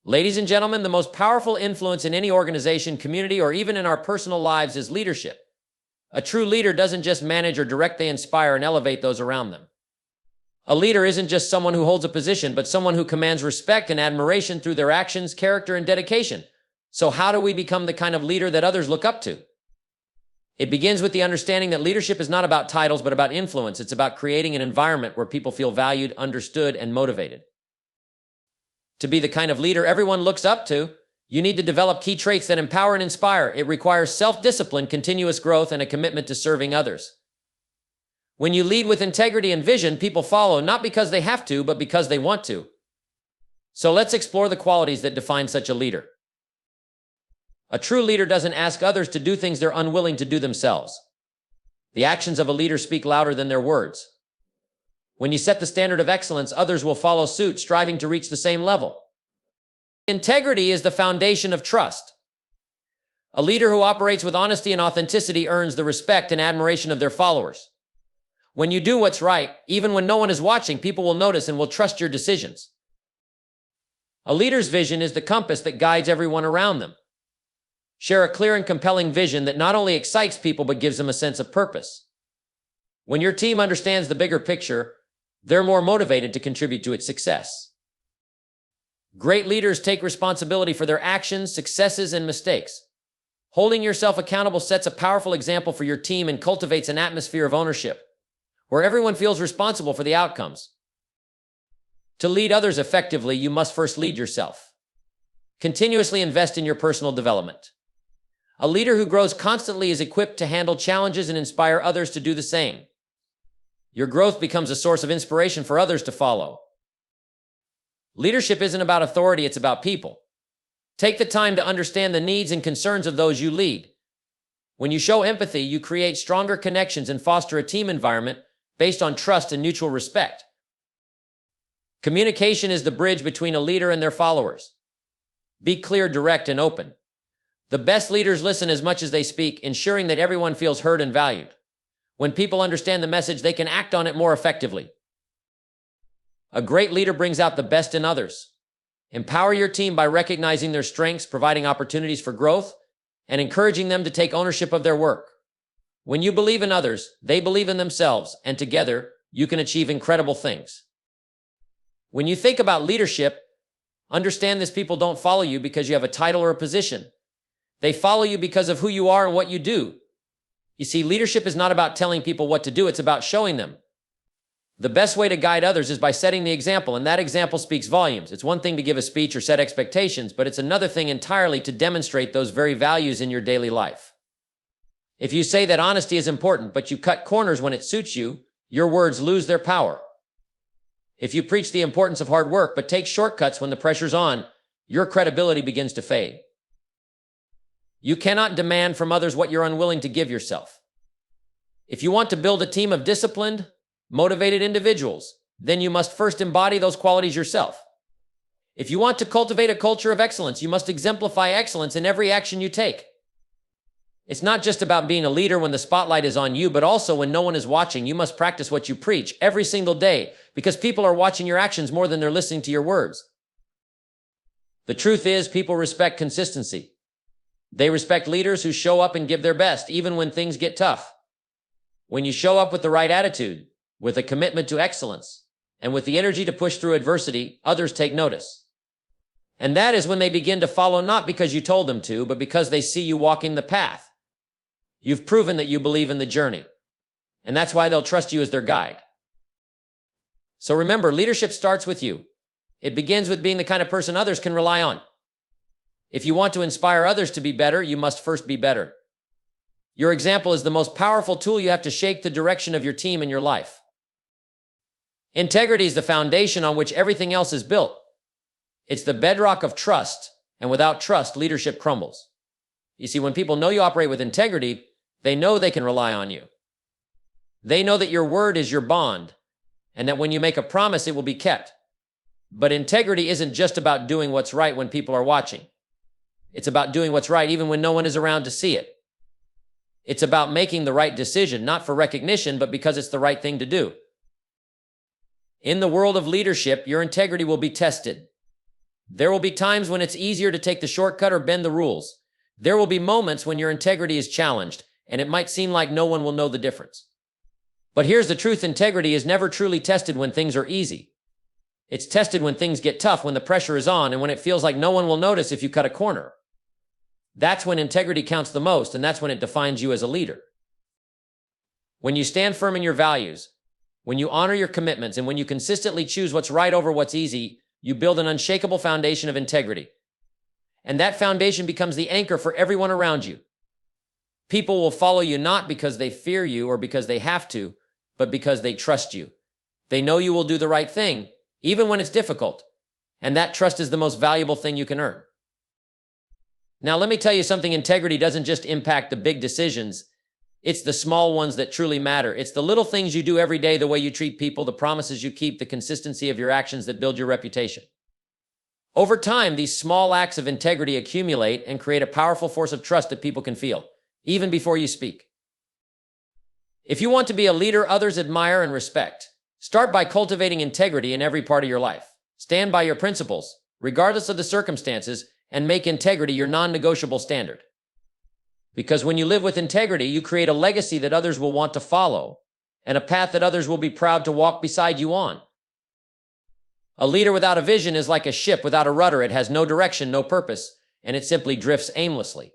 Ladies and gentlemen, the most powerful influence in any organization, community, or even in our personal lives is leadership. A true leader doesn't just manage or direct, they inspire and elevate those around them. A leader isn't just someone who holds a position, but someone who commands respect and admiration through their actions, character, and dedication. So how do we become the kind of leader that others look up to? It begins with the understanding that leadership is not about titles, but about influence. It's about creating an environment where people feel valued, understood, and motivated. To be the kind of leader everyone looks up to, you need to develop key traits that empower and inspire. It requires self-discipline, continuous growth, and a commitment to serving others. When you lead with integrity and vision, people follow, not because they have to, but because they want to. So let's explore the qualities that define such a leader. A true leader doesn't ask others to do things they're unwilling to do themselves. The actions of a leader speak louder than their words. When you set the standard of excellence, others will follow suit, striving to reach the same level. Integrity is the foundation of trust. A leader who operates with honesty and authenticity earns the respect and admiration of their followers. When you do what's right, even when no one is watching, people will notice and will trust your decisions. A leader's vision is the compass that guides everyone around them. Share a clear and compelling vision that not only excites people, but gives them a sense of purpose. When your team understands the bigger picture, they're more motivated to contribute to its success. Great leaders take responsibility for their actions, successes, and mistakes. Holding yourself accountable sets a powerful example for your team and cultivates an atmosphere of ownership, where everyone feels responsible for the outcomes. To lead others effectively, you must first lead yourself. Continuously invest in your personal development. A leader who grows constantly is equipped to handle challenges and inspire others to do the same. Your growth becomes a source of inspiration for others to follow. Leadership isn't about authority, it's about people. Take the time to understand the needs and concerns of those you lead. When you show empathy, you create stronger connections and foster a team environment based on trust and mutual respect. Communication is the bridge between a leader and their followers. Be clear, direct, and open. The best leaders listen as much as they speak, ensuring that everyone feels heard and valued. When people understand the message, they can act on it more effectively. A great leader brings out the best in others. Empower your team by recognizing their strengths, providing opportunities for growth, and encouraging them to take ownership of their work. When you believe in others, they believe in themselves, and together, you can achieve incredible things. When you think about leadership, understand this: people don't follow you because you have a title or a position. They follow you because of who you are and what you do. You see, leadership is not about telling people what to do, it's about showing them. The best way to guide others is by setting the example, and that example speaks volumes. It's one thing to give a speech or set expectations, but it's another thing entirely to demonstrate those very values in your daily life. If you say that honesty is important, but you cut corners when it suits you, your words lose their power. If you preach the importance of hard work, but take shortcuts when the pressure's on, your credibility begins to fade. You cannot demand from others what you're unwilling to give yourself. If you want to build a team of disciplined, motivated individuals, then you must first embody those qualities yourself. If you want to cultivate a culture of excellence, you must exemplify excellence in every action you take. It's not just about being a leader when the spotlight is on you, but also when no one is watching. You must practice what you preach every single day, because people are watching your actions more than they're listening to your words. The truth is, people respect consistency. They respect leaders who show up and give their best, even when things get tough. When you show up with the right attitude, with a commitment to excellence, and with the energy to push through adversity, others take notice. And that is when they begin to follow, not because you told them to, but because they see you walking the path. You've proven that you believe in the journey, and that's why they'll trust you as their guide. So remember, leadership starts with you. It begins with being the kind of person others can rely on. If you want to inspire others to be better, you must first be better. Your example is the most powerful tool you have to shape the direction of your team and your life. Integrity is the foundation on which everything else is built. It's the bedrock of trust, and without trust, leadership crumbles. You see, when people know you operate with integrity, they know they can rely on you. They know that your word is your bond, and that when you make a promise, it will be kept. But integrity isn't just about doing what's right when people are watching. It's about doing what's right even when no one is around to see it. It's about making the right decision, not for recognition, but because it's the right thing to do. In the world of leadership, your integrity will be tested. There will be times when it's easier to take the shortcut or bend the rules. There will be moments when your integrity is challenged, and it might seem like no one will know the difference. But here's the truth: integrity is never truly tested when things are easy. It's tested when things get tough, when the pressure is on, and when it feels like no one will notice if you cut a corner. That's when integrity counts the most, and that's when it defines you as a leader. When you stand firm in your values, when you honor your commitments, and when you consistently choose what's right over what's easy, you build an unshakable foundation of integrity. And that foundation becomes the anchor for everyone around you. People will follow you not because they fear you or because they have to, but because they trust you. They know you will do the right thing, even when it's difficult. And that trust is the most valuable thing you can earn. Now, let me tell you something: integrity doesn't just impact the big decisions. It's the small ones that truly matter. It's the little things you do every day, the way you treat people, the promises you keep, the consistency of your actions that build your reputation. Over time, these small acts of integrity accumulate and create a powerful force of trust that people can feel, even before you speak. If you want to be a leader others admire and respect, start by cultivating integrity in every part of your life. Stand by your principles, regardless of the circumstances, and make integrity your non-negotiable standard. Because when you live with integrity, you create a legacy that others will want to follow, and a path that others will be proud to walk beside you on. A leader without a vision is like a ship without a rudder. It has no direction, no purpose, and it simply drifts aimlessly.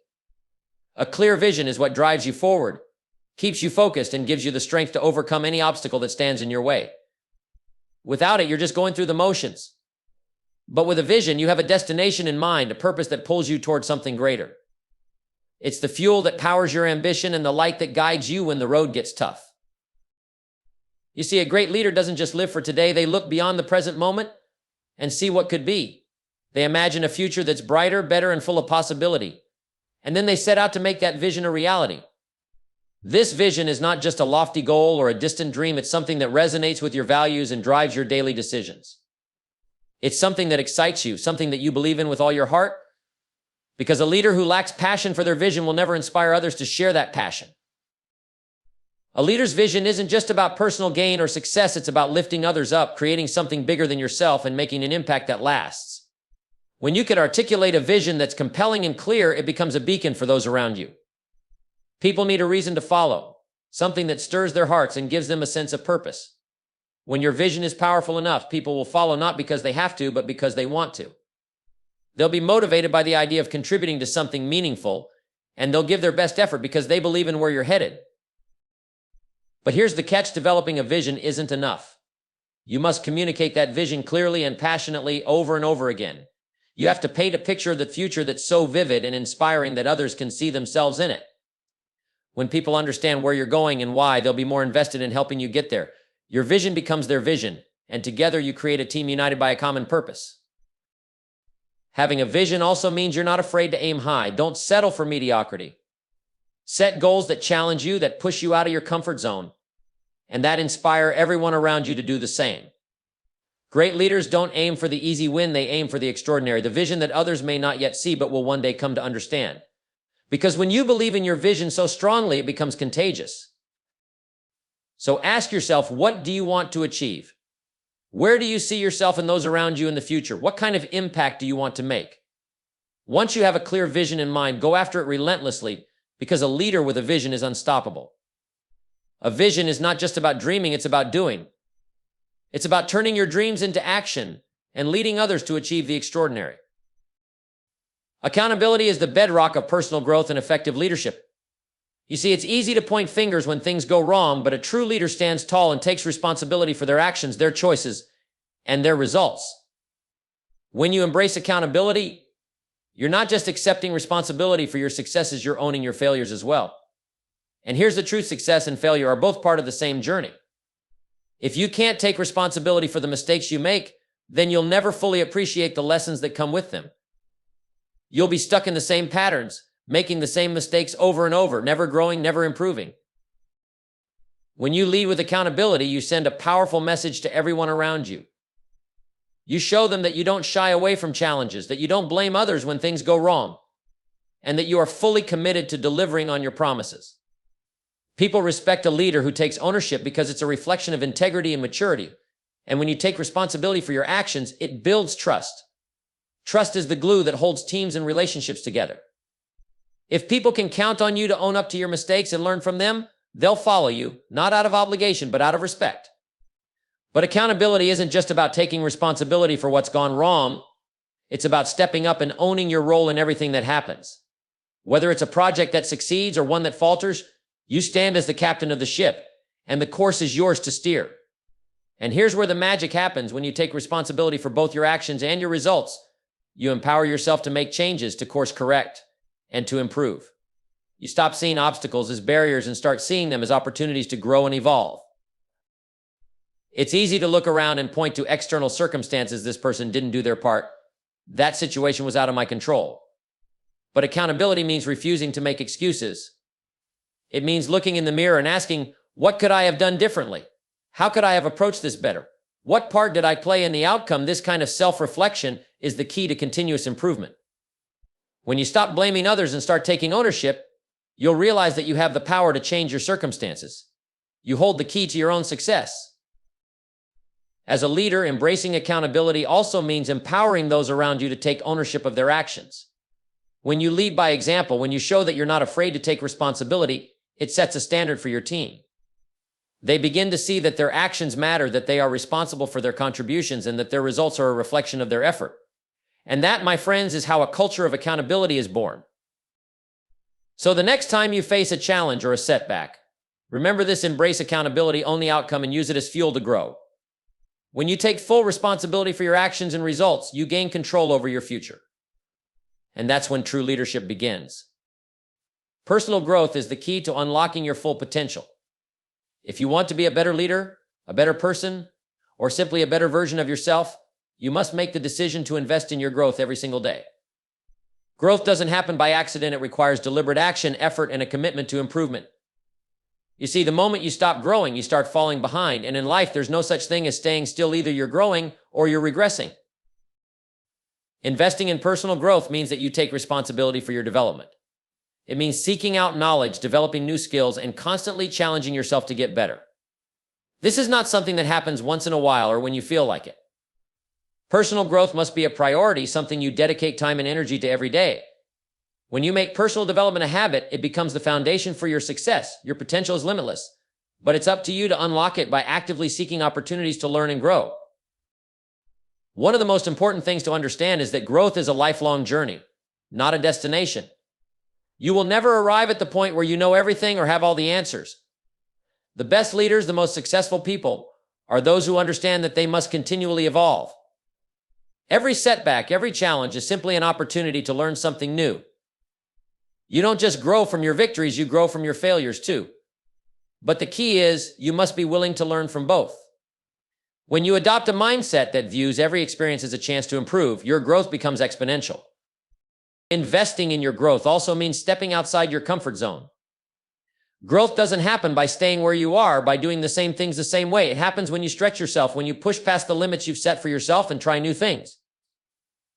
A clear vision is what drives you forward, keeps you focused, and gives you the strength to overcome any obstacle that stands in your way. Without it, you're just going through the motions. But with a vision, you have a destination in mind, a purpose that pulls you towards something greater. It's the fuel that powers your ambition and the light that guides you when the road gets tough. You see, a great leader doesn't just live for today. They look beyond the present moment and see what could be. They imagine a future that's brighter, better, and full of possibility. And then they set out to make that vision a reality. This vision is not just a lofty goal or a distant dream. It's something that resonates with your values and drives your daily decisions. It's something that excites you, something that you believe in with all your heart. Because a leader who lacks passion for their vision will never inspire others to share that passion. A leader's vision isn't just about personal gain or success. It's about lifting others up, creating something bigger than yourself, and making an impact that lasts. When you can articulate a vision that's compelling and clear, it becomes a beacon for those around you. People need a reason to follow, something that stirs their hearts and gives them a sense of purpose. When your vision is powerful enough, people will follow not because they have to, but because they want to. They'll be motivated by the idea of contributing to something meaningful, and they'll give their best effort because they believe in where you're headed. But here's the catch: developing a vision isn't enough. You must communicate that vision clearly and passionately over and over again. You have to paint a picture of the future that's so vivid and inspiring that others can see themselves in it. When people understand where you're going and why, they'll be more invested in helping you get there. Your vision becomes their vision, and together you create a team united by a common purpose. Having a vision also means you're not afraid to aim high. Don't settle for mediocrity. Set goals that challenge you, that push you out of your comfort zone, and that inspire everyone around you to do the same. Great leaders don't aim for the easy win. They aim for the extraordinary, the vision that others may not yet see but will one day come to understand. Because when you believe in your vision so strongly, it becomes contagious. So ask yourself, what do you want to achieve? Where do you see yourself and those around you in the future? What kind of impact do you want to make? Once you have a clear vision in mind, go after it relentlessly, because a leader with a vision is unstoppable. A vision is not just about dreaming, it's about doing. It's about turning your dreams into action and leading others to achieve the extraordinary. Accountability is the bedrock of personal growth and effective leadership. You see, it's easy to point fingers when things go wrong, but a true leader stands tall and takes responsibility for their actions, their choices, and their results. When you embrace accountability, you're not just accepting responsibility for your successes, you're owning your failures as well. And here's the truth: success and failure are both part of the same journey. If you can't take responsibility for the mistakes you make, then you'll never fully appreciate the lessons that come with them. You'll be stuck in the same patterns, making the same mistakes over and over, never growing, never improving. When you lead with accountability, you send a powerful message to everyone around you. You show them that you don't shy away from challenges, that you don't blame others when things go wrong, and that you are fully committed to delivering on your promises. People respect a leader who takes ownership because it's a reflection of integrity and maturity. And when you take responsibility for your actions, it builds trust. Trust is the glue that holds teams and relationships together. If people can count on you to own up to your mistakes and learn from them, they'll follow you, not out of obligation, but out of respect. But accountability isn't just about taking responsibility for what's gone wrong. It's about stepping up and owning your role in everything that happens. Whether it's a project that succeeds or one that falters, you stand as the captain of the ship, and the course is yours to steer. And here's where the magic happens when you take responsibility for both your actions and your results. You empower yourself to make changes, to course correct, and to improve. You stop seeing obstacles as barriers and start seeing them as opportunities to grow and evolve. It's easy to look around and point to external circumstances. This person didn't do their part. That situation was out of my control. But accountability means refusing to make excuses. It means looking in the mirror and asking, what could I have done differently? How could I have approached this better? What part did I play in the outcome? This kind of self-reflection is the key to continuous improvement. When you stop blaming others and start taking ownership, you'll realize that you have the power to change your circumstances. You hold the key to your own success. As a leader, embracing accountability also means empowering those around you to take ownership of their actions. When you lead by example, when you show that you're not afraid to take responsibility, it sets a standard for your team. They begin to see that their actions matter, that they are responsible for their contributions, and that their results are a reflection of their effort. And that, my friends, is how a culture of accountability is born. So the next time you face a challenge or a setback, remember this: embrace accountability, own the outcome, and use it as fuel to grow. When you take full responsibility for your actions and results, you gain control over your future. And that's when true leadership begins. Personal growth is the key to unlocking your full potential. If you want to be a better leader, a better person, or simply a better version of yourself, you must make the decision to invest in your growth every single day. Growth doesn't happen by accident. It requires deliberate action, effort, and a commitment to improvement. You see, the moment you stop growing, you start falling behind. And in life, there's no such thing as staying still. Either you're growing or you're regressing. Investing in personal growth means that you take responsibility for your development. It means seeking out knowledge, developing new skills, and constantly challenging yourself to get better. This is not something that happens once in a while or when you feel like it. Personal growth must be a priority, something you dedicate time and energy to every day. When you make personal development a habit, it becomes the foundation for your success. Your potential is limitless, but it's up to you to unlock it by actively seeking opportunities to learn and grow. One of the most important things to understand is that growth is a lifelong journey, not a destination. You will never arrive at the point where you know everything or have all the answers. The best leaders, the most successful people, are those who understand that they must continually evolve. Every setback, every challenge is simply an opportunity to learn something new. You don't just grow from your victories, you grow from your failures too. But the key is, you must be willing to learn from both. When you adopt a mindset that views every experience as a chance to improve, your growth becomes exponential. Investing in your growth also means stepping outside your comfort zone. Growth doesn't happen by staying where you are, by doing the same things the same way. It happens when you stretch yourself, when you push past the limits you've set for yourself and try new things.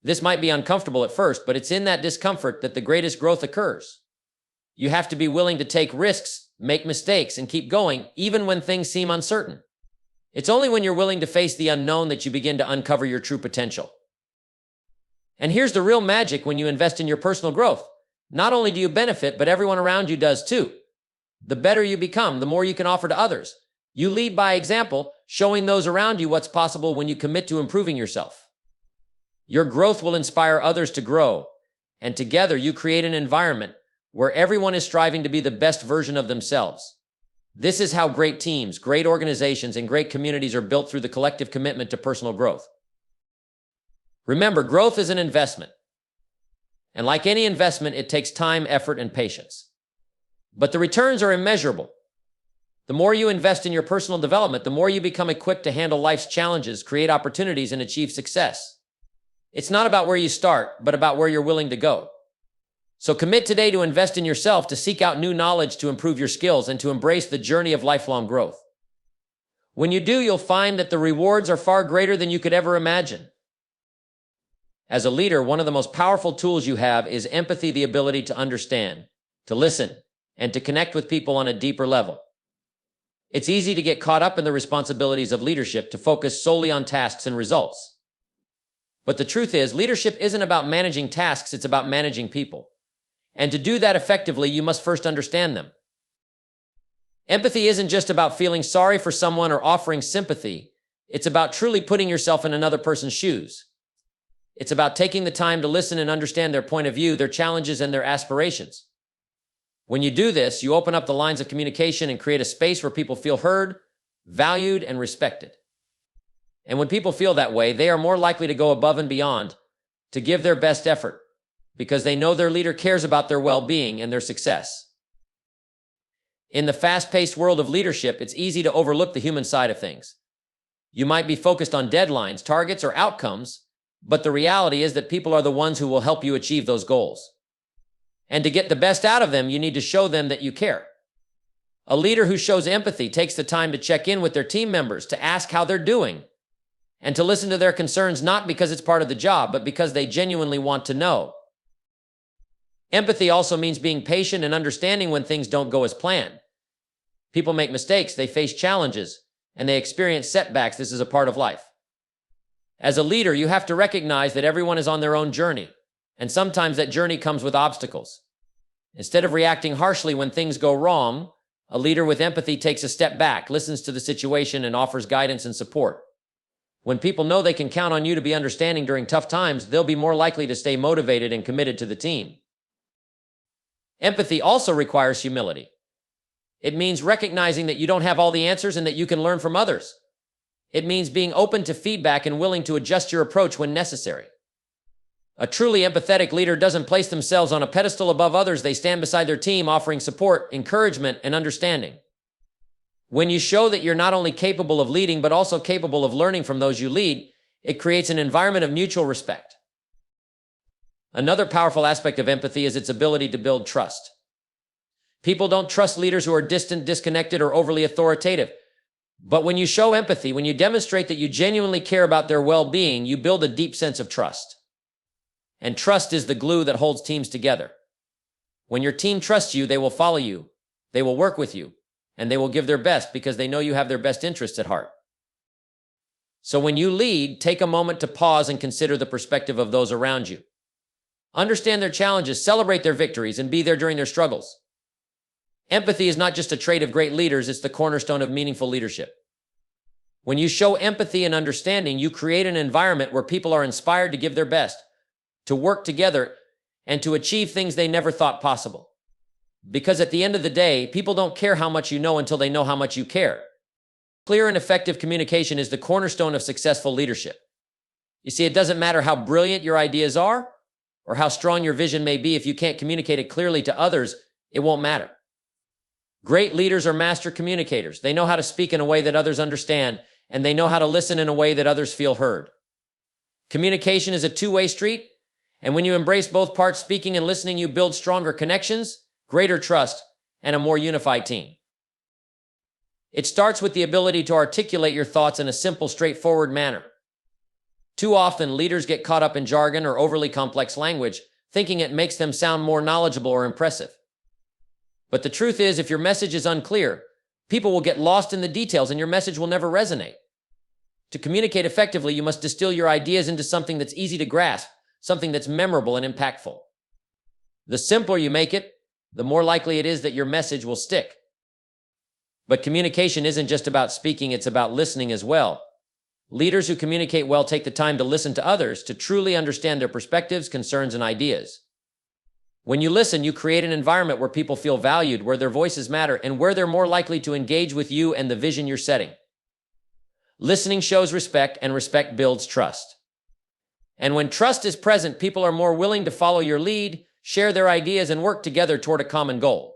This might be uncomfortable at first, but it's in that discomfort that the greatest growth occurs. You have to be willing to take risks, make mistakes, and keep going, even when things seem uncertain. It's only when you're willing to face the unknown that you begin to uncover your true potential. And here's the real magic when you invest in your personal growth. Not only do you benefit, but everyone around you does too. The better you become, the more you can offer to others. You lead by example, showing those around you what's possible when you commit to improving yourself. Your growth will inspire others to grow, and together you create an environment where everyone is striving to be the best version of themselves. This is how great teams, great organizations, and great communities are built, through the collective commitment to personal growth. Remember, growth is an investment. And like any investment, it takes time, effort, and patience. But the returns are immeasurable. The more you invest in your personal development, the more you become equipped to handle life's challenges, create opportunities, and achieve success. It's not about where you start, but about where you're willing to go. So commit today to invest in yourself, to seek out new knowledge, to improve your skills, and to embrace the journey of lifelong growth. When you do, you'll find that the rewards are far greater than you could ever imagine. As a leader, one of the most powerful tools you have is empathy, the ability to understand, to listen, and to connect with people on a deeper level. It's easy to get caught up in the responsibilities of leadership, to focus solely on tasks and results. But the truth is, leadership isn't about managing tasks, it's about managing people. And to do that effectively, you must first understand them. Empathy isn't just about feeling sorry for someone or offering sympathy. It's about truly putting yourself in another person's shoes. It's about taking the time to listen and understand their point of view, their challenges, and their aspirations. When you do this, you open up the lines of communication and create a space where people feel heard, valued, and respected. And when people feel that way, they are more likely to go above and beyond, to give their best effort, because they know their leader cares about their well-being and their success. In the fast-paced world of leadership, it's easy to overlook the human side of things. You might be focused on deadlines, targets, or outcomes, but the reality is that people are the ones who will help you achieve those goals. And to get the best out of them, you need to show them that you care. A leader who shows empathy takes the time to check in with their team members, to ask how they're doing, and to listen to their concerns not because it's part of the job, but because they genuinely want to know. Empathy also means being patient and understanding when things don't go as planned. People make mistakes, they face challenges, and they experience setbacks. This is a part of life. As a leader, you have to recognize that everyone is on their own journey, and sometimes that journey comes with obstacles. Instead of reacting harshly when things go wrong, a leader with empathy takes a step back, listens to the situation, and offers guidance and support. When people know they can count on you to be understanding during tough times, they'll be more likely to stay motivated and committed to the team. Empathy also requires humility. It means recognizing that you don't have all the answers and that you can learn from others. It means being open to feedback and willing to adjust your approach when necessary. A truly empathetic leader doesn't place themselves on a pedestal above others. They stand beside their team, offering support, encouragement, and understanding. When you show that you're not only capable of leading, but also capable of learning from those you lead, it creates an environment of mutual respect. Another powerful aspect of empathy is its ability to build trust. People don't trust leaders who are distant, disconnected, or overly authoritative. But when you show empathy, when you demonstrate that you genuinely care about their well-being, you build a deep sense of trust. And trust is the glue that holds teams together. When your team trusts you, they will follow you, they will work with you, and they will give their best because they know you have their best interests at heart. So when you lead, take a moment to pause and consider the perspective of those around you. Understand their challenges, celebrate their victories, and be there during their struggles. Empathy is not just a trait of great leaders, it's the cornerstone of meaningful leadership. When you show empathy and understanding, you create an environment where people are inspired to give their best, to work together, and to achieve things they never thought possible. Because at the end of the day, people don't care how much you know until they know how much you care. Clear and effective communication is the cornerstone of successful leadership. You see, it doesn't matter how brilliant your ideas are or how strong your vision may be. If you can't communicate it clearly to others, it won't matter. Great leaders are master communicators. They know how to speak in a way that others understand, and they know how to listen in a way that others feel heard. Communication is a two-way street, and when you embrace both parts, speaking and listening, you build stronger connections, greater trust, and a more unified team. It starts with the ability to articulate your thoughts in a simple, straightforward manner. Too often, leaders get caught up in jargon or overly complex language, thinking it makes them sound more knowledgeable or impressive. But the truth is, if your message is unclear, people will get lost in the details and your message will never resonate. To communicate effectively, you must distill your ideas into something that's easy to grasp, something that's memorable and impactful. The simpler you make it, the more likely it is that your message will stick. But communication isn't just about speaking, it's about listening as well. Leaders who communicate well take the time to listen to others, to truly understand their perspectives, concerns, and ideas. When you listen, you create an environment where people feel valued, where their voices matter, and where they're more likely to engage with you and the vision you're setting. Listening shows respect, and respect builds trust. And when trust is present, people are more willing to follow your lead, share their ideas, and work together toward a common goal.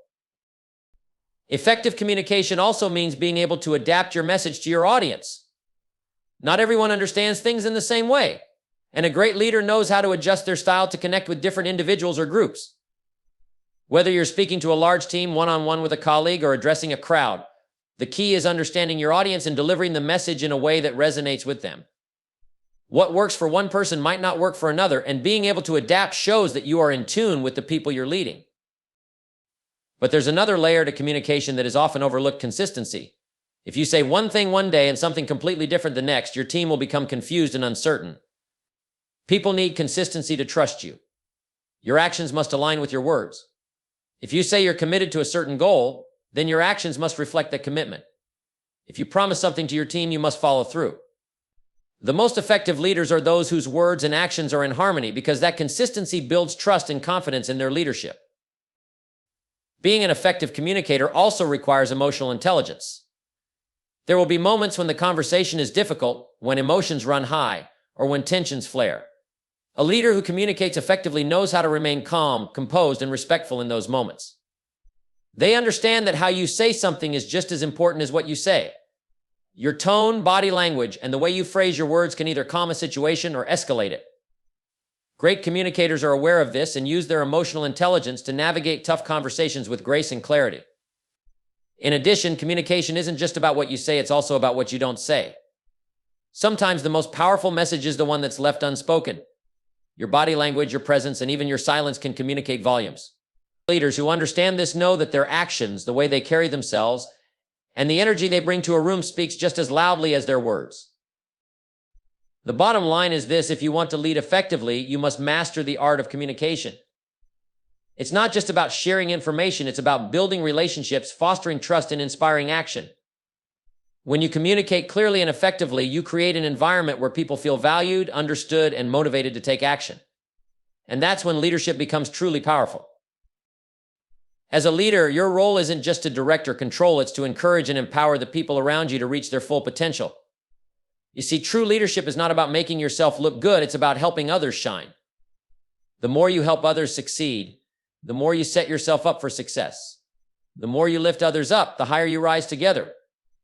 Effective communication also means being able to adapt your message to your audience. Not everyone understands things in the same way, and a great leader knows how to adjust their style to connect with different individuals or groups. Whether you're speaking to a large team, one-on-one with a colleague, or addressing a crowd, the key is understanding your audience and delivering the message in a way that resonates with them. What works for one person might not work for another, and being able to adapt shows that you are in tune with the people you're leading. But there's another layer to communication that is often overlooked: consistency. If you say one thing one day and something completely different the next, your team will become confused and uncertain. People need consistency to trust you. Your actions must align with your words. If you say you're committed to a certain goal, then your actions must reflect that commitment. If you promise something to your team, you must follow through. The most effective leaders are those whose words and actions are in harmony, because that consistency builds trust and confidence in their leadership. Being an effective communicator also requires emotional intelligence. There will be moments when the conversation is difficult, when emotions run high, or when tensions flare. A leader who communicates effectively knows how to remain calm, composed, and respectful in those moments. They understand that how you say something is just as important as what you say. Your tone, body language, and the way you phrase your words can either calm a situation or escalate it. Great communicators are aware of this and use their emotional intelligence to navigate tough conversations with grace and clarity. In addition, communication isn't just about what you say, it's also about what you don't say. Sometimes the most powerful message is the one that's left unspoken. Your body language, your presence, and even your silence can communicate volumes. Leaders who understand this know that their actions, the way they carry themselves, and the energy they bring to a room speaks just as loudly as their words. The bottom line is this: if you want to lead effectively, you must master the art of communication. It's not just about sharing information, it's about building relationships, fostering trust, and inspiring action. When you communicate clearly and effectively, you create an environment where people feel valued, understood, and motivated to take action. And that's when leadership becomes truly powerful. As a leader, your role isn't just to direct or control, it's to encourage and empower the people around you to reach their full potential. You see, true leadership is not about making yourself look good, it's about helping others shine. The more you help others succeed, the more you set yourself up for success. The more you lift others up, the higher you rise together.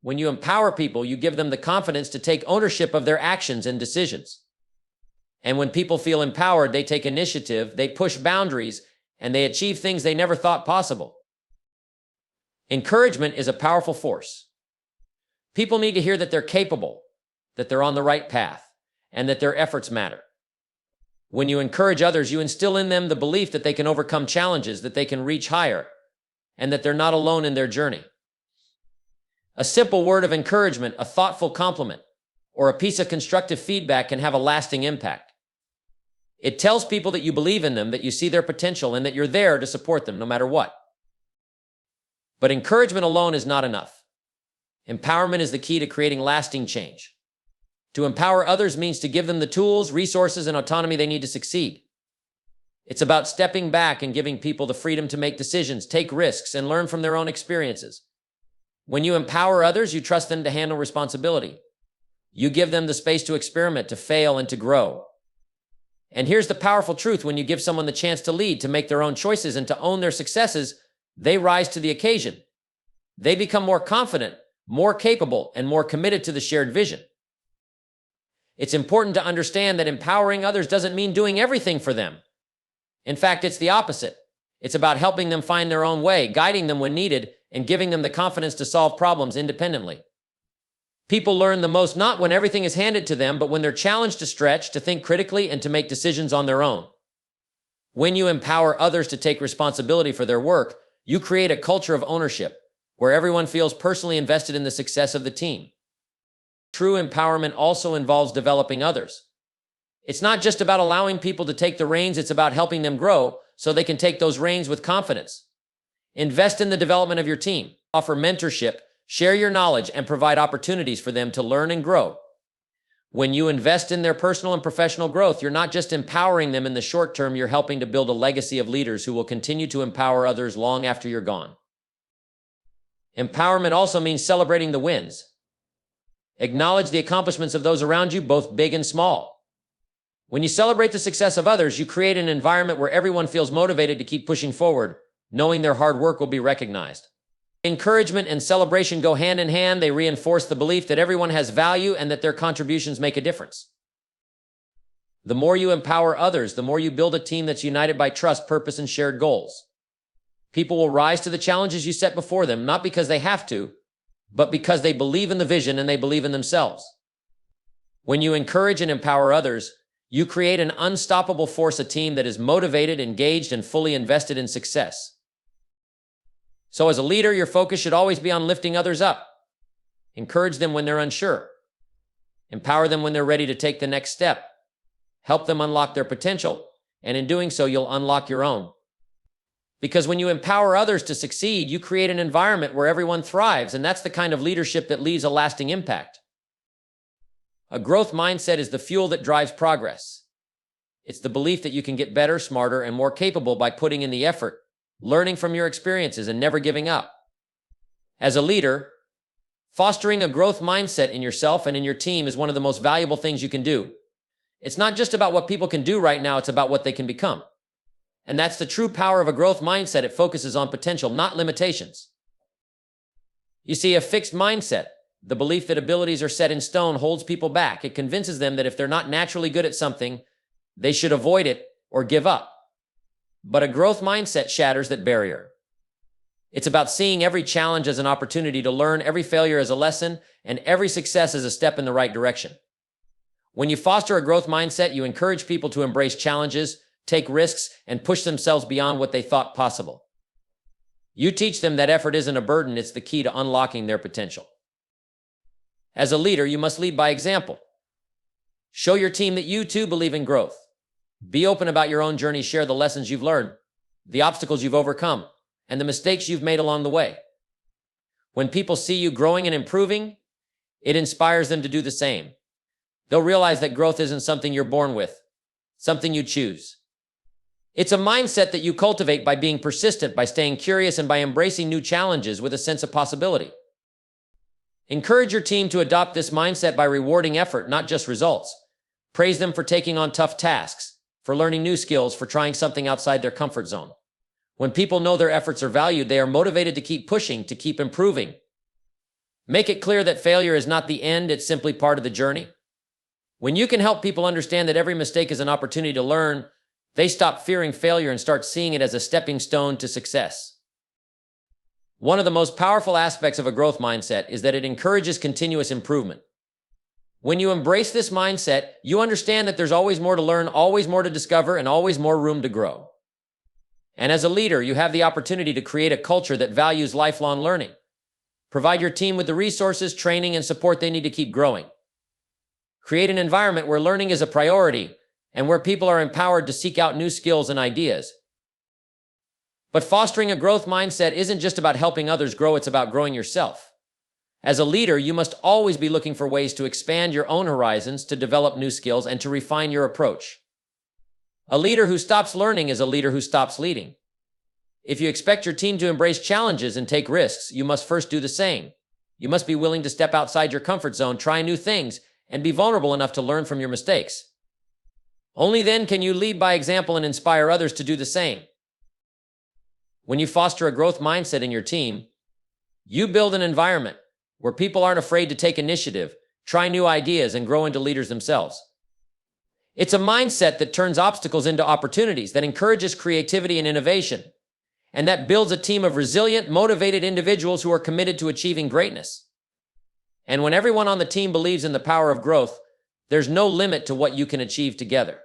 When you empower people, you give them the confidence to take ownership of their actions and decisions. And when people feel empowered, they take initiative, they push boundaries, and they achieve things they never thought possible. Encouragement is a powerful force. People need to hear that they're capable, that they're on the right path, and that their efforts matter. When you encourage others, you instill in them the belief that they can overcome challenges, that they can reach higher, and that they're not alone in their journey. A simple word of encouragement, a thoughtful compliment, or a piece of constructive feedback can have a lasting impact. It tells people that you believe in them, that you see their potential, and that you're there to support them no matter what. But encouragement alone is not enough. Empowerment is the key to creating lasting change. To empower others means to give them the tools, resources, and autonomy they need to succeed. It's about stepping back and giving people the freedom to make decisions, take risks, and learn from their own experiences. When you empower others, you trust them to handle responsibility. You give them the space to experiment, to fail, and to grow. And here's the powerful truth: when you give someone the chance to lead, to make their own choices, and to own their successes, they rise to the occasion. They become more confident, more capable, and more committed to the shared vision. It's important to understand that empowering others doesn't mean doing everything for them. In fact, it's the opposite. It's about helping them find their own way, guiding them when needed, and giving them the confidence to solve problems independently. People learn the most not when everything is handed to them, but when they're challenged to stretch, to think critically, and to make decisions on their own. When you empower others to take responsibility for their work, you create a culture of ownership, where everyone feels personally invested in the success of the team. True empowerment also involves developing others. It's not just about allowing people to take the reins, it's about helping them grow so they can take those reins with confidence. Invest in the development of your team, offer mentorship, share your knowledge, and provide opportunities for them to learn and grow. When you invest in their personal and professional growth, you're not just empowering them in the short term, you're helping to build a legacy of leaders who will continue to empower others long after you're gone. Empowerment also means celebrating the wins. Acknowledge the accomplishments of those around you, both big and small. When you celebrate the success of others, you create an environment where everyone feels motivated to keep pushing forward, knowing their hard work will be recognized. Encouragement and celebration go hand in hand. They reinforce the belief that everyone has value and that their contributions make a difference. The more you empower others, the more you build a team that's united by trust, purpose, and shared goals. People will rise to the challenges you set before them, not because they have to, but because they believe in the vision and they believe in themselves. When you encourage and empower others, you create an unstoppable force, a team that is motivated, engaged, and fully invested in success. So as a leader, your focus should always be on lifting others up. Encourage them when they're unsure. Empower them when they're ready to take the next step. help them unlock their potential, and in doing so, you'll unlock your own. Because when you empower others to succeed, you create an environment where everyone thrives, and that's the kind of leadership that leaves a lasting impact. A growth mindset is the fuel that drives progress. It's the belief that you can get better, smarter, and more capable by putting in the effort, learning from your experiences, and never giving up. As a leader, fostering a growth mindset in yourself and in your team is one of the most valuable things you can do. It's not just about what people can do right now, it's about what they can become. And that's the true power of a growth mindset. It focuses on potential, not limitations. You see, a fixed mindset, the belief that abilities are set in stone, holds people back. It convinces them that if they're not naturally good at something, they should avoid it or give up. But a growth mindset shatters that barrier. It's about seeing every challenge as an opportunity to learn, every failure as a lesson, and every success as a step in the right direction. When you foster a growth mindset, you encourage people to embrace challenges, take risks, and push themselves beyond what they thought possible. You teach them that effort isn't a burden, it's the key to unlocking their potential. As a leader, you must lead by example. Show your team that you too believe in growth. Be open about your own journey, share the lessons you've learned, the obstacles you've overcome, and the mistakes you've made along the way. When people see you growing and improving, it inspires them to do the same. They'll realize that growth isn't something you're born with, something you choose. It's a mindset that you cultivate by being persistent, by staying curious, and by embracing new challenges with a sense of possibility. Encourage your team to adopt this mindset by rewarding effort, not just results. Praise them for taking on tough tasks, for learning new skills, for trying something outside their comfort zone. When people know their efforts are valued, they are motivated to keep pushing, to keep improving. Make it clear that failure is not the end, it's simply part of the journey. When you can help people understand that every mistake is an opportunity to learn, they stop fearing failure and start seeing it as a stepping stone to success. One of the most powerful aspects of a growth mindset is that it encourages continuous improvement. When you embrace this mindset, you understand that there's always more to learn, always more to discover, and always more room to grow. And as a leader, you have the opportunity to create a culture that values lifelong learning. Provide your team with the resources, training, and support they need to keep growing. Create an environment where learning is a priority and where people are empowered to seek out new skills and ideas. But fostering a growth mindset isn't just about helping others grow, it's about growing yourself. As a leader, you must always be looking for ways to expand your own horizons, to develop new skills, and to refine your approach. A leader who stops learning is a leader who stops leading. If you expect your team to embrace challenges and take risks, you must first do the same. You must be willing to step outside your comfort zone, try new things, and be vulnerable enough to learn from your mistakes. Only then can you lead by example and inspire others to do the same. When you foster a growth mindset in your team, you build an environment where people aren't afraid to take initiative, try new ideas, and grow into leaders themselves. It's a mindset that turns obstacles into opportunities, that encourages creativity and innovation, and that builds a team of resilient, motivated individuals who are committed to achieving greatness. And when everyone on the team believes in the power of growth, there's no limit to what you can achieve together.